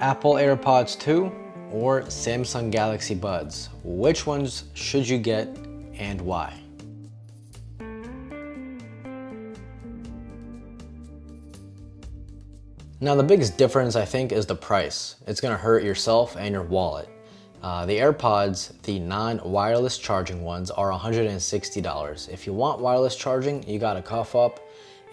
Apple AirPods 2 or Samsung Galaxy Buds? Which ones should you get and why? Now the biggest difference I think is the price. It's gonna hurt yourself and your wallet. The AirPods, the non-wireless charging ones, are $160. If you want wireless charging, you gotta cough up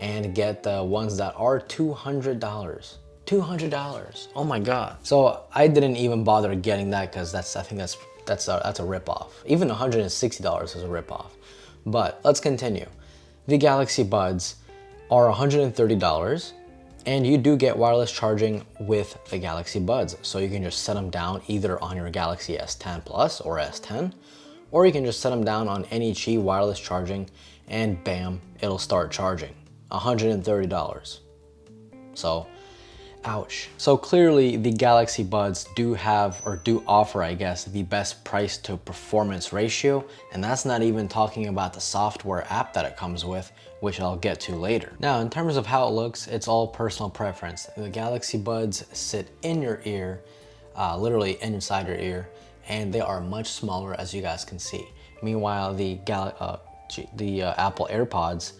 and get the ones that are $200. $200. Oh my God. So I didn't even bother getting that because I think that's a ripoff. Even $160 is a ripoff. But let's continue. The Galaxy Buds are $130. And you do get wireless charging with the Galaxy Buds. So you can just set them down either on your Galaxy S10 Plus or S10, or you can just set them down on any Qi wireless charging and bam, it'll start charging. $130. So, ouch. So clearly the Galaxy Buds do have, or do offer, I guess, the best price to performance ratio. And that's not even talking about the software app that it comes with, which I'll get to later. Now, in terms of how it looks, it's all personal preference. The Galaxy Buds sit in your ear, literally inside your ear, and they are much smaller, as you guys can see. Meanwhile, the Apple AirPods,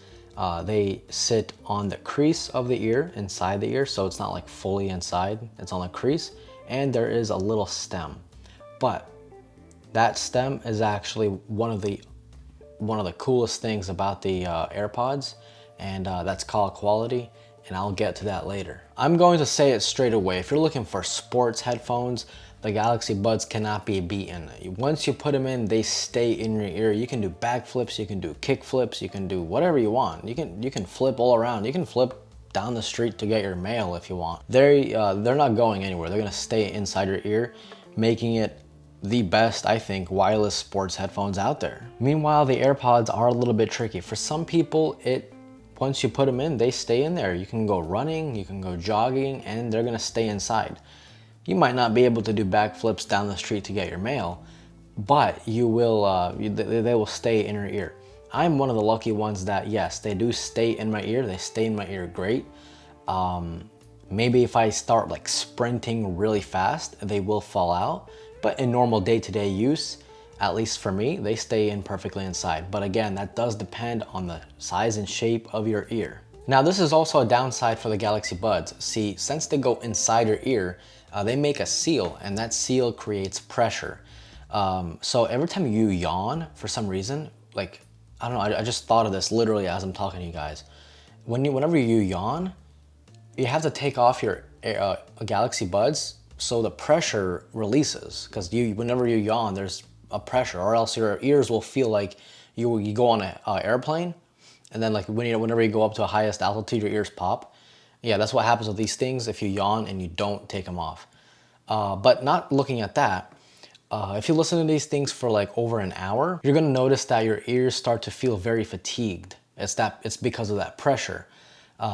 they sit on the crease of the ear, inside the ear, so it's not like fully inside, it's on the crease, and there is a little stem. But that stem is actually one of the coolest things about the AirPods, and that's call quality, and I'll get to that later. I'm going to say it straight away. If you're looking for sports headphones, the Galaxy Buds cannot be beaten. Once you put them in, they stay in your ear. You can do backflips, you can do kick flips, you can do whatever you want. You can flip all around. You can flip down the street to get your mail if you want. They're not going anywhere. They're gonna stay inside your ear, making it the best, I think, wireless sports headphones out there. Meanwhile, the AirPods are a little bit tricky. For some people, once you put them in, they stay in there. You can go running, you can go jogging, and they're gonna stay inside. You might not be able to do backflips down the street to get your mail, but you will. They will stay in your ear. I'm one of the lucky ones that, yes, they do stay in my ear. They stay in my ear great. Maybe if I start like sprinting really fast, they will fall out. But in normal day-to-day use, at least for me, they stay in perfectly inside. But again, that does depend on the size and shape of your ear. Now, this is also a downside for the Galaxy Buds. See, since they go inside your ear, they make a seal, and that seal creates pressure. So every time you yawn, for some reason, like, I don't know, I just thought of this literally as I'm talking to you guys. Whenever you yawn, you have to take off your Galaxy Buds so the pressure releases, because whenever you yawn, there's a pressure, or else your ears will feel like you go on an airplane, and then like whenever you go up to a highest altitude, your ears pop. Yeah, that's what happens with these things if you yawn and you don't take them off. But not looking at that, if you listen to these things for like over an hour, you're gonna notice that your ears start to feel very fatigued. It's because of that pressure.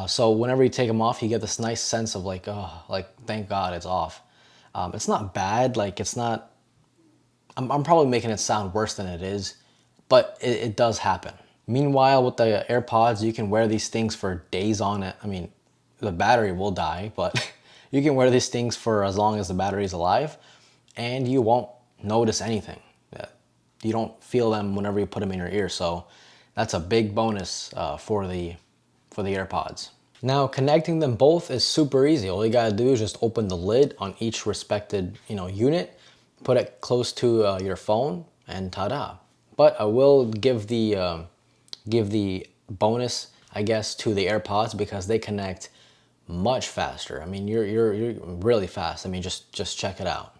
So whenever you take them off, you get this nice sense of like, oh, like thank God it's off. It's not bad, like it's not, I'm probably making it sound worse than it is, but it does happen. Meanwhile, with the AirPods, you can wear these things for days on it. I mean, the battery will die, but you can wear these things for as long as the battery is alive, and you won't notice anything. You don't feel them whenever you put them in your ear, so that's a big bonus for the AirPods. Now, connecting them both is super easy. All you gotta do is just open the lid on each respected, unit, put it close to your phone, and ta-da. But I will give the bonus, I guess, to the AirPods because they connect much faster. I mean, you're really fast. I mean, just check it out.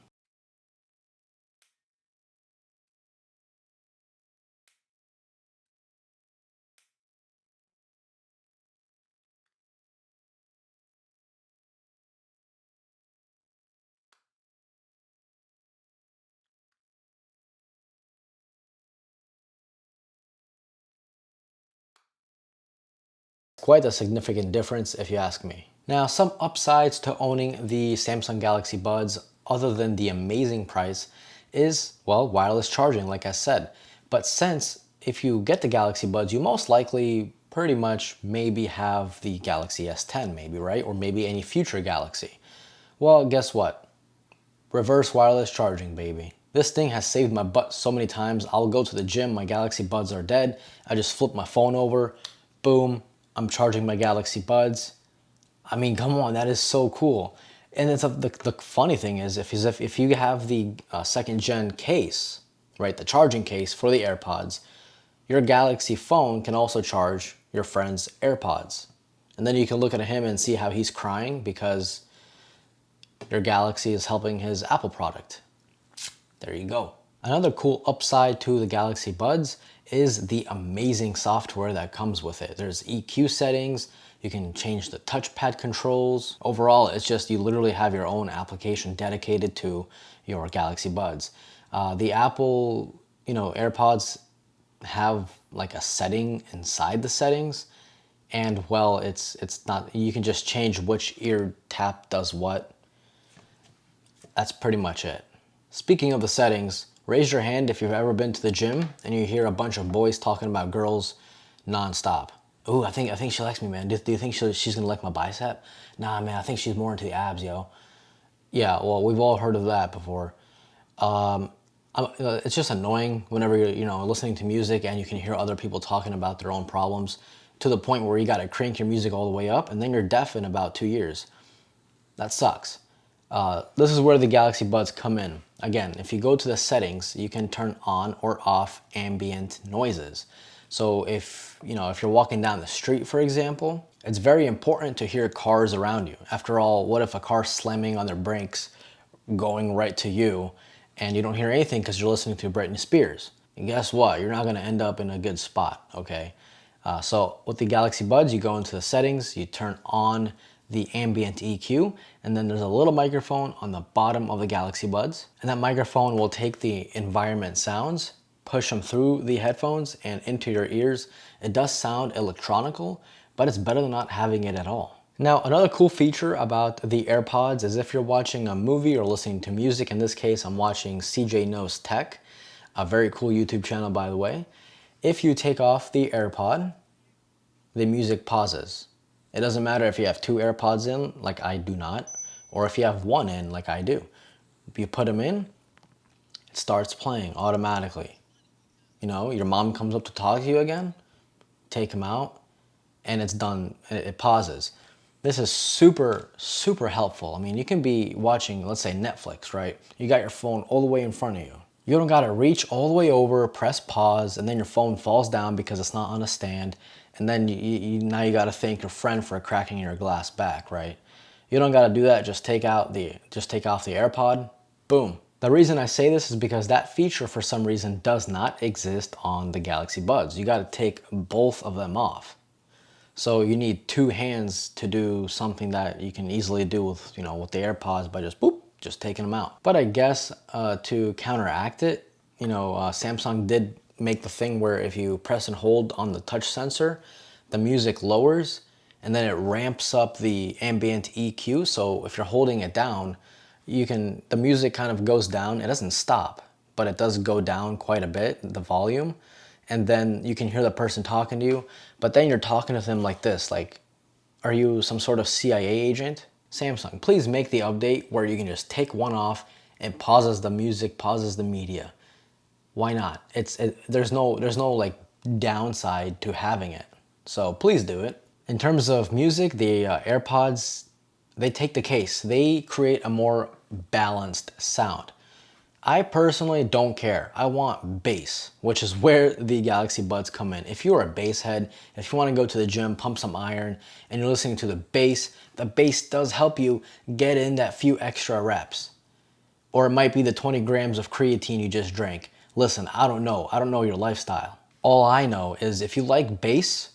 Quite a significant difference if you ask me. Now, some upsides to owning the Samsung Galaxy Buds, other than the amazing price, is, well, wireless charging, like I said. But since if you get the Galaxy Buds, you most likely pretty much maybe have the Galaxy S10 maybe, right? Or maybe any future Galaxy. Well, guess what? Reverse wireless charging, baby. This thing has saved my butt so many times. I'll go to the gym, my Galaxy Buds are dead. I just flip my phone over, boom, I'm charging my Galaxy Buds. I mean, come on, that is so cool. And the funny thing is, if you have the second gen case, right, the charging case for the AirPods, your Galaxy phone can also charge your friend's AirPods. And then you can look at him and see how he's crying because your Galaxy is helping his Apple product. There you go. Another cool upside to the Galaxy Buds is the amazing software that comes with it. There's EQ settings, you can change the touchpad controls. Overall, it's just you literally have your own application dedicated to your Galaxy Buds. The Apple, AirPods have like a setting inside the settings, and well, it's not, you can just change which ear tap does what. That's pretty much it. Speaking of the settings, raise your hand if you've ever been to the gym and you hear a bunch of boys talking about girls nonstop. Ooh, I think she likes me, man. Do you think she's gonna like my bicep? Nah, man, I think she's more into the abs, yo. Yeah, well, we've all heard of that before. It's just annoying whenever you're listening to music and you can hear other people talking about their own problems to the point where you gotta crank your music all the way up and then you're deaf in about 2 years. That sucks. This is where the Galaxy Buds come in. Again, if you go to the settings, you can turn on or off ambient noises. So if you're walking down the street, for example, it's very important to hear cars around you. After all, what if a car's slamming on their brakes, going right to you, and you don't hear anything because you're listening to Britney Spears? And guess what? You're not gonna end up in a good spot, okay? So with the Galaxy Buds, you go into the settings, you turn on the ambient EQ, and then there's a little microphone on the bottom of the Galaxy Buds. And that microphone will take the environment sounds, push them through the headphones and into your ears. It does sound electronical, but it's better than not having it at all. Now, another cool feature about the AirPods is if you're watching a movie or listening to music, in this case, I'm watching CJ Knows Tech, a very cool YouTube channel, by the way. If you take off the AirPod, the music pauses. It doesn't matter if you have 2 AirPods in, like I do not, or if you have 1 in, like I do. If you put them in, it starts playing automatically. Your mom comes up to talk to you again, take them out, and it's done, it pauses. This is super, super helpful. I mean, you can be watching, let's say Netflix, right? You got your phone all the way in front of you. You don't gotta reach all the way over, press pause, and then your phone falls down because it's not on a stand. And then now you gotta thank your friend for cracking your glass back, right? You don't gotta do that, just take off the AirPod, boom. The reason I say this is because that feature for some reason does not exist on the Galaxy Buds. You gotta take both of them off. So you need 2 hands to do something that you can easily do with, with the AirPods by just boop, just taking them out. But I guess to counteract it, Samsung did make the thing where if you press and hold on the touch sensor, the music lowers and then it ramps up the ambient EQ. So if you're holding it down, the music kind of goes down. It doesn't stop, but it does go down quite a bit, the volume. And then you can hear the person talking to you, but then you're talking to them like this, like, are you some sort of CIA agent? Samsung, please make the update where you can just take one off and pauses the music, pauses the media. Why not? There's no like downside to having it. So please do it. In terms of music, the AirPods, they take the case. They create a more balanced sound. I personally don't care. I want bass, which is where the Galaxy Buds come in. If you're a bass head, if you want to go to the gym, pump some iron, and you're listening to the bass does help you get in that few extra reps. Or it might be the 20 grams of creatine you just drank. Listen, I don't know. I don't know your lifestyle. All I know is if you like bass,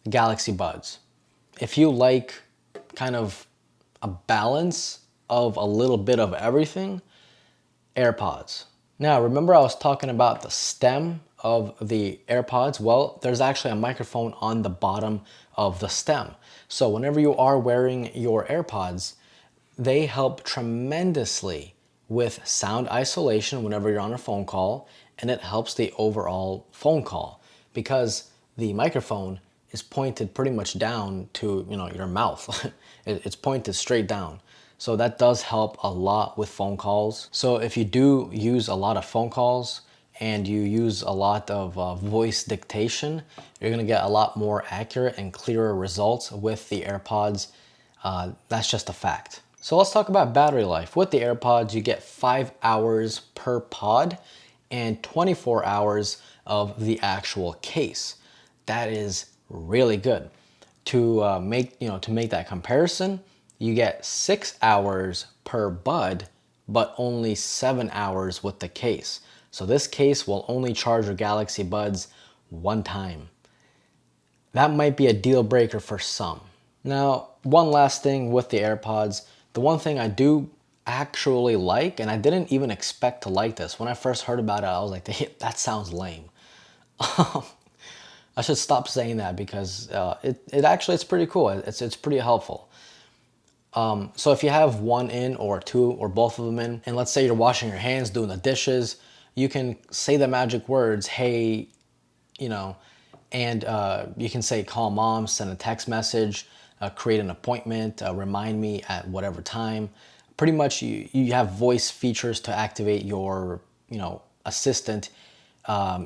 Galaxy Buds. If you like kind of a balance of a little bit of everything, AirPods. Now, remember I was talking about the stem of the AirPods? Well, there's actually a microphone on the bottom of the stem. So whenever you are wearing your AirPods, they help tremendously with sound isolation whenever you're on a phone call, and it helps the overall phone call because the microphone is pointed pretty much down to your mouth. It's pointed straight down. So that does help a lot with phone calls. So if you do use a lot of phone calls and you use a lot of voice dictation, you're gonna get a lot more accurate and clearer results with the AirPods. That's just a fact. So let's talk about battery life. With the AirPods, you get 5 hours per pod and 24 hours of the actual case. That is really good. To make that comparison, you get 6 hours per bud, but only 7 hours with the case. So this case will only charge your Galaxy Buds one time. That might be a deal breaker for some. Now, one last thing with the AirPods, the one thing I do actually like, and I didn't even expect to like this. When I first heard about it, I was like, that sounds lame. I should stop saying that because it's pretty cool. It's pretty helpful. So if you have one in or two or both of them in, and let's say you're washing your hands, doing the dishes, you can say the magic words, hey, you know, and you can say call mom, send a text message, create an appointment, remind me at whatever time. Pretty much you have voice features to activate your, assistant,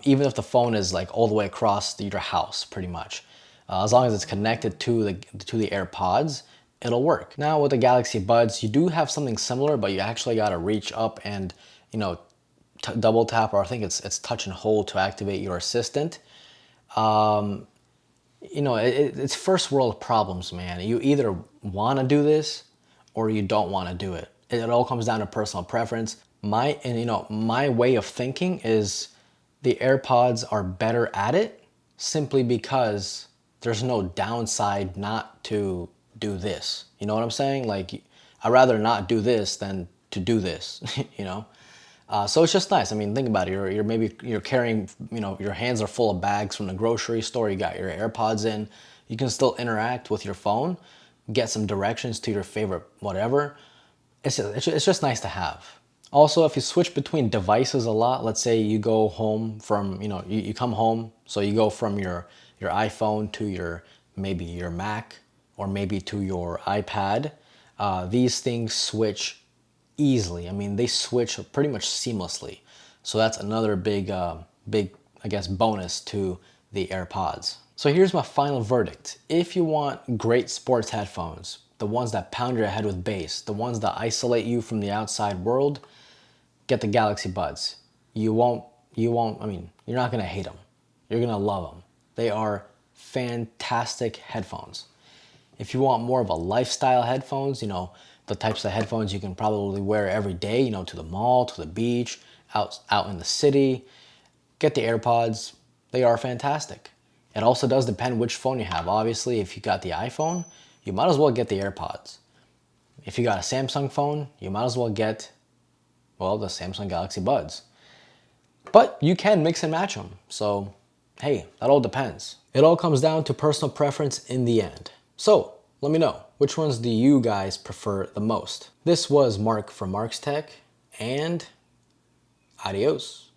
even if the phone is like all the way across your house, pretty much. As long as it's connected to the AirPods, it'll work. Now with the Galaxy Buds, you do have something similar, but you actually got to reach up and, double tap, or I think it's touch and hold to activate your assistant. It's first world problems, man. You either want to do this or you don't want to do it. It all comes down to personal preference. My way of thinking is the AirPods are better at it simply because there's no downside not to do this. You know what I'm saying? Like, I'd rather not do this than to do this, So it's just nice. I mean, think about it. You're carrying, your hands are full of bags from the grocery store. You got your AirPods in. You can still interact with your phone, get some directions to your favorite whatever. It's just nice to have. Also, if you switch between devices a lot, let's say you go home from, you come home, so you go from your iPhone to maybe your Mac or maybe to your iPad. These things switch easily. I mean, they switch pretty much seamlessly. So that's another big, I guess, bonus to the AirPods. So here's my final verdict. If you want great sports headphones, the ones that pound your head with bass, the ones that isolate you from the outside world, get the Galaxy Buds. You're not gonna hate them. You're gonna love them. They are fantastic headphones. If you want more of a lifestyle headphones, the types of headphones you can probably wear every day, to the mall, to the beach, out in the city, get the AirPods. They are fantastic. It also does depend which phone you have. Obviously, if you got the iPhone, you might as well get the AirPods. If you got a Samsung phone, you might as well get, the Samsung Galaxy Buds. But you can mix and match them. So, hey, that all depends. It all comes down to personal preference in the end. So, let me know, which ones do you guys prefer the most? This was Mark from Mark's Tech, and adios.